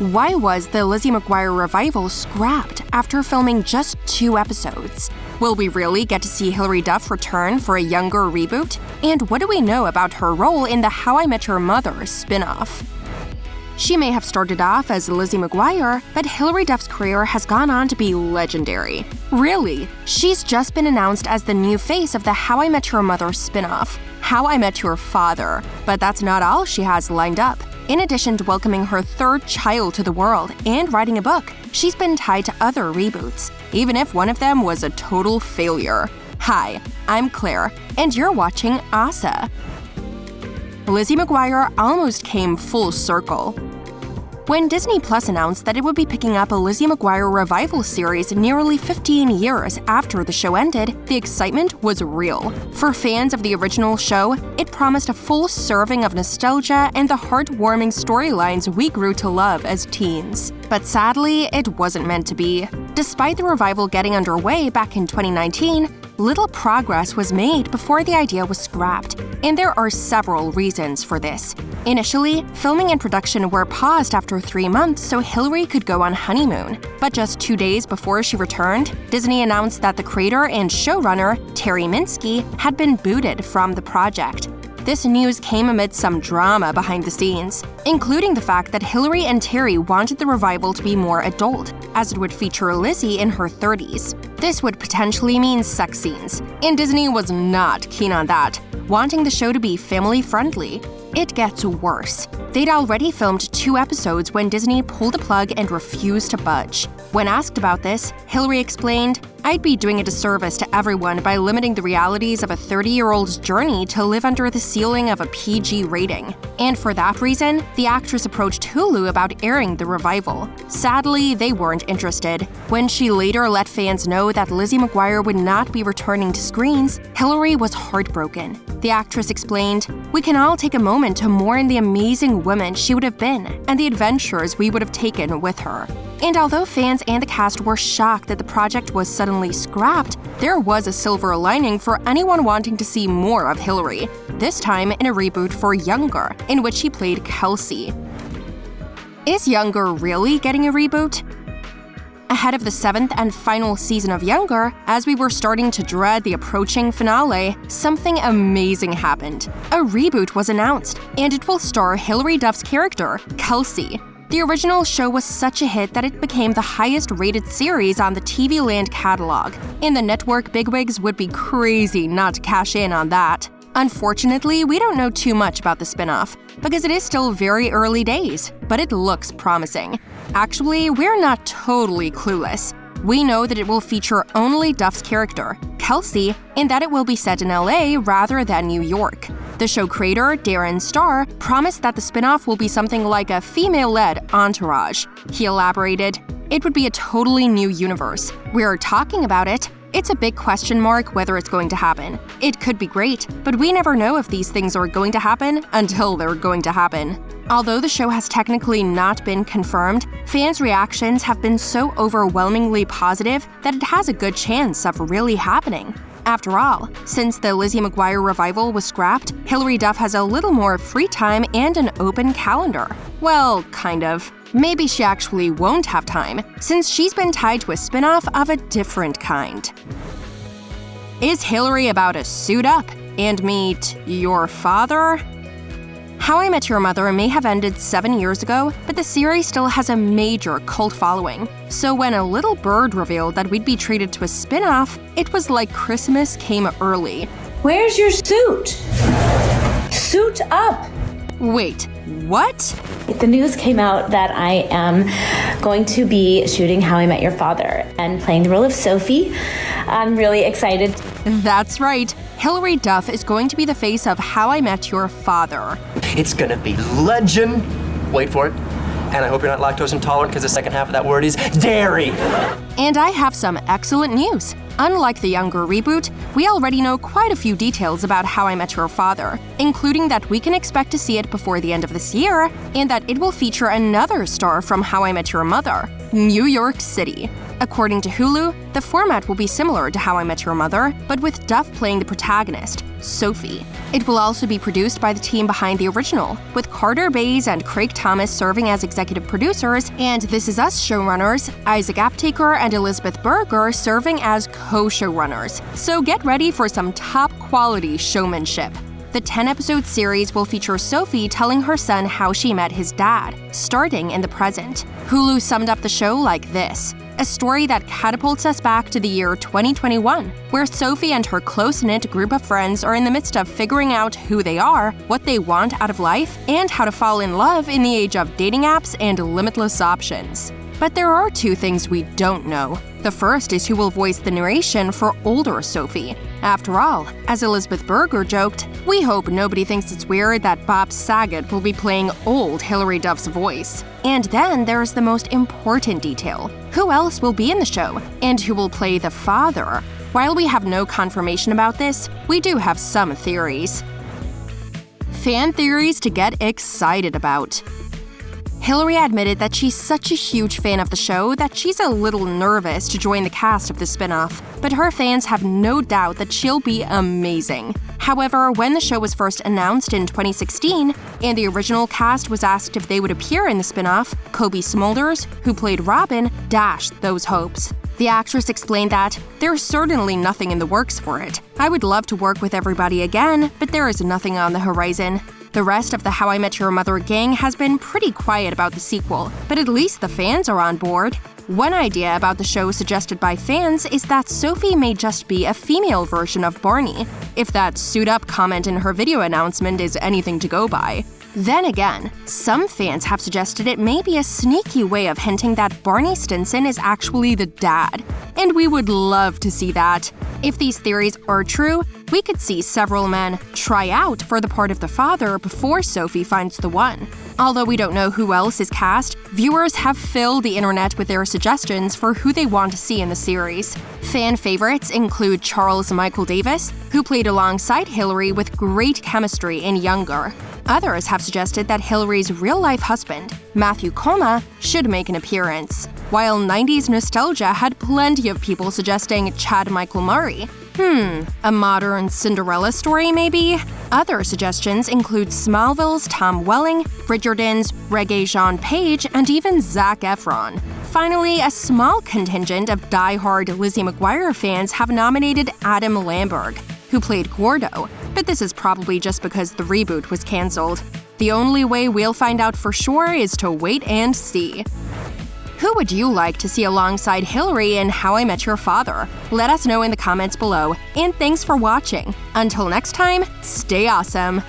Why was the Lizzie McGuire revival scrapped after filming just 2 episodes? Will we really get to see Hilary Duff return for a younger reboot? And what do we know about her role in the How I Met Your Mother spin-off? She may have started off as Lizzie McGuire, but Hilary Duff's career has gone on to be legendary. Really, she's just been announced as the new face of the How I Met Your Mother spin-off, How I Met Your Father. But that's not all she has lined up. In addition to welcoming her 3rd child to the world and writing a book, she's been tied to other reboots, even if one of them was a total failure. Hi, I'm Claire, and you're watching OSSA. Lizzie McGuire almost came full circle. When Disney Plus announced that it would be picking up a Lizzie McGuire revival series nearly 15 years after the show ended, the excitement was real. For fans of the original show, it promised a full serving of nostalgia and the heartwarming storylines we grew to love as teens. But sadly, it wasn't meant to be. Despite the revival getting underway back in 2019, little progress was made before the idea was scrapped, and there are several reasons for this. Initially, filming and production were paused after 3 months so Hilary could go on honeymoon. But just 2 days before she returned, Disney announced that the creator and showrunner, Terry Minsky, had been booted from the project. This news came amid some drama behind the scenes, including the fact that Hilary and Terry wanted the revival to be more adult, as it would feature Lizzie in her 30s. This would potentially mean sex scenes, and Disney was not keen on that, wanting the show to be family-friendly. It gets worse. They'd already filmed 2 episodes when Disney pulled the plug and refused to budge. When asked about this, Hilary explained, "I'd be doing a disservice to everyone by limiting the realities of a 30-year-old's journey to live under the ceiling of a PG rating." And for that reason, the actress approached Hulu about airing the revival. Sadly, they weren't interested. When she later let fans know that Lizzie McGuire would not be returning to screens, Hilary was heartbroken. The actress explained, "We can all take a moment to mourn the amazing woman she would have been and the adventures we would have taken with her." And although fans and the cast were shocked that the project was suddenly scrapped, there was a silver lining for anyone wanting to see more of Hilary, this time in a reboot for Younger, in which she played Kelsey. Is Younger really getting a reboot? Ahead of the 7th and final season of Younger, as we were starting to dread the approaching finale, something amazing happened. A reboot was announced, and it will star Hilary Duff's character, Kelsey. The original show was such a hit that it became the highest-rated series on the TV Land catalog, and the network bigwigs would be crazy not to cash in on that. Unfortunately, we don't know too much about the spin-off, because it is still very early days, but it looks promising. Actually, we're not totally clueless. We know that it will feature only Duff's character, Kelsey, and that it will be set in LA rather than New York. The show creator, Darren Star, promised that the spin-off will be something like a female-led Entourage. He elaborated, "It would be a totally new universe. We're talking about it. It's a big question mark whether it's going to happen. It could be great, but we never know if these things are going to happen until they're going to happen." Although the show has technically not been confirmed, fans' reactions have been so overwhelmingly positive that it has a good chance of really happening. After all, since the Lizzie McGuire revival was scrapped, Hilary Duff has a little more free time and an open calendar. Well, kind of. Maybe she actually won't have time, since she's been tied to a spin-off of a different kind. Is Hilary about to suit up and meet your father? How I Met Your Mother may have ended 7 years ago, but the series still has a major cult following. So when a little bird revealed that we'd be treated to a spin-off, it was like Christmas came early. Where's your suit? Suit up! Wait, what? The news came out that I am going to be shooting How I Met Your Father and playing the role of Sophie. I'm really excited. That's right. Hilary Duff is going to be the face of How I Met Your Father. It's gonna be legend. Wait for it. And I hope you're not lactose intolerant because the second half of that word is dairy. And I have some excellent news. Unlike the Younger reboot, we already know quite a few details about How I Met Your Father, including that we can expect to see it before the end of this year, and that it will feature another star from How I Met Your Mother. New York City. According to Hulu, the format will be similar to How I Met Your Mother, but with Duff playing the protagonist, Sophie. It will also be produced by the team behind the original, with Carter Bays and Craig Thomas serving as executive producers, and This Is Us showrunners, Isaac Aptaker and Elizabeth Berger serving as co-showrunners. So get ready for some top-quality showmanship. The 10-episode series will feature Sophie telling her son how she met his dad, starting in the present. Hulu summed up the show like this: a story that catapults us back to the year 2021, where Sophie and her close-knit group of friends are in the midst of figuring out who they are, what they want out of life, and how to fall in love in the age of dating apps and limitless options. But there are two things we don't know. The first is who will voice the narration for older Sophie. After all, as Elizabeth Berger joked, we hope nobody thinks it's weird that Bob Saget will be playing old Hilary Duff's voice. And then there's the most important detail. Who else will be in the show? And who will play the father? While we have no confirmation about this, we do have some theories. Fan theories to get excited about. Hilary admitted that she's such a huge fan of the show that she's a little nervous to join the cast of the spin-off, but her fans have no doubt that she'll be amazing. However, when the show was first announced in 2016, and the original cast was asked if they would appear in the spin-off, Kobe Smulders, who played Robin, dashed those hopes. The actress explained that, "There's certainly nothing in the works for it. I would love to work with everybody again, but there is nothing on the horizon." The rest of the How I Met Your Mother gang has been pretty quiet about the sequel, but at least the fans are on board. One idea about the show suggested by fans is that Sophie may just be a female version of Barney, if that suit-up comment in her video announcement is anything to go by. Then again, some fans have suggested it may be a sneaky way of hinting that Barney Stinson is actually the dad, and we would love to see that. If these theories are true, we could see several men try out for the part of the father before Sophie finds the one. Although we don't know who else is cast, viewers have filled the internet with their suggestions for who they want to see in the series. Fan favorites include Charles Michael Davis, who played alongside Hilary with great chemistry in Younger. Others have suggested that Hilary's real-life husband, Matthew Colma, should make an appearance, while 90s nostalgia had plenty of people suggesting Chad Michael Murray. A modern Cinderella story maybe? Other suggestions include Smallville's Tom Welling, Bridgerton's Regé-Jean Page, and even Zac Efron. Finally, a small contingent of die-hard Lizzie McGuire fans have nominated Adam Lamberg, who played Gordo, but this is probably just because the reboot was cancelled. The only way we'll find out for sure is to wait and see. Who would you like to see alongside Hilary in How I Met Your Father? Let us know in the comments below, and thanks for watching. Until next time, stay awesome!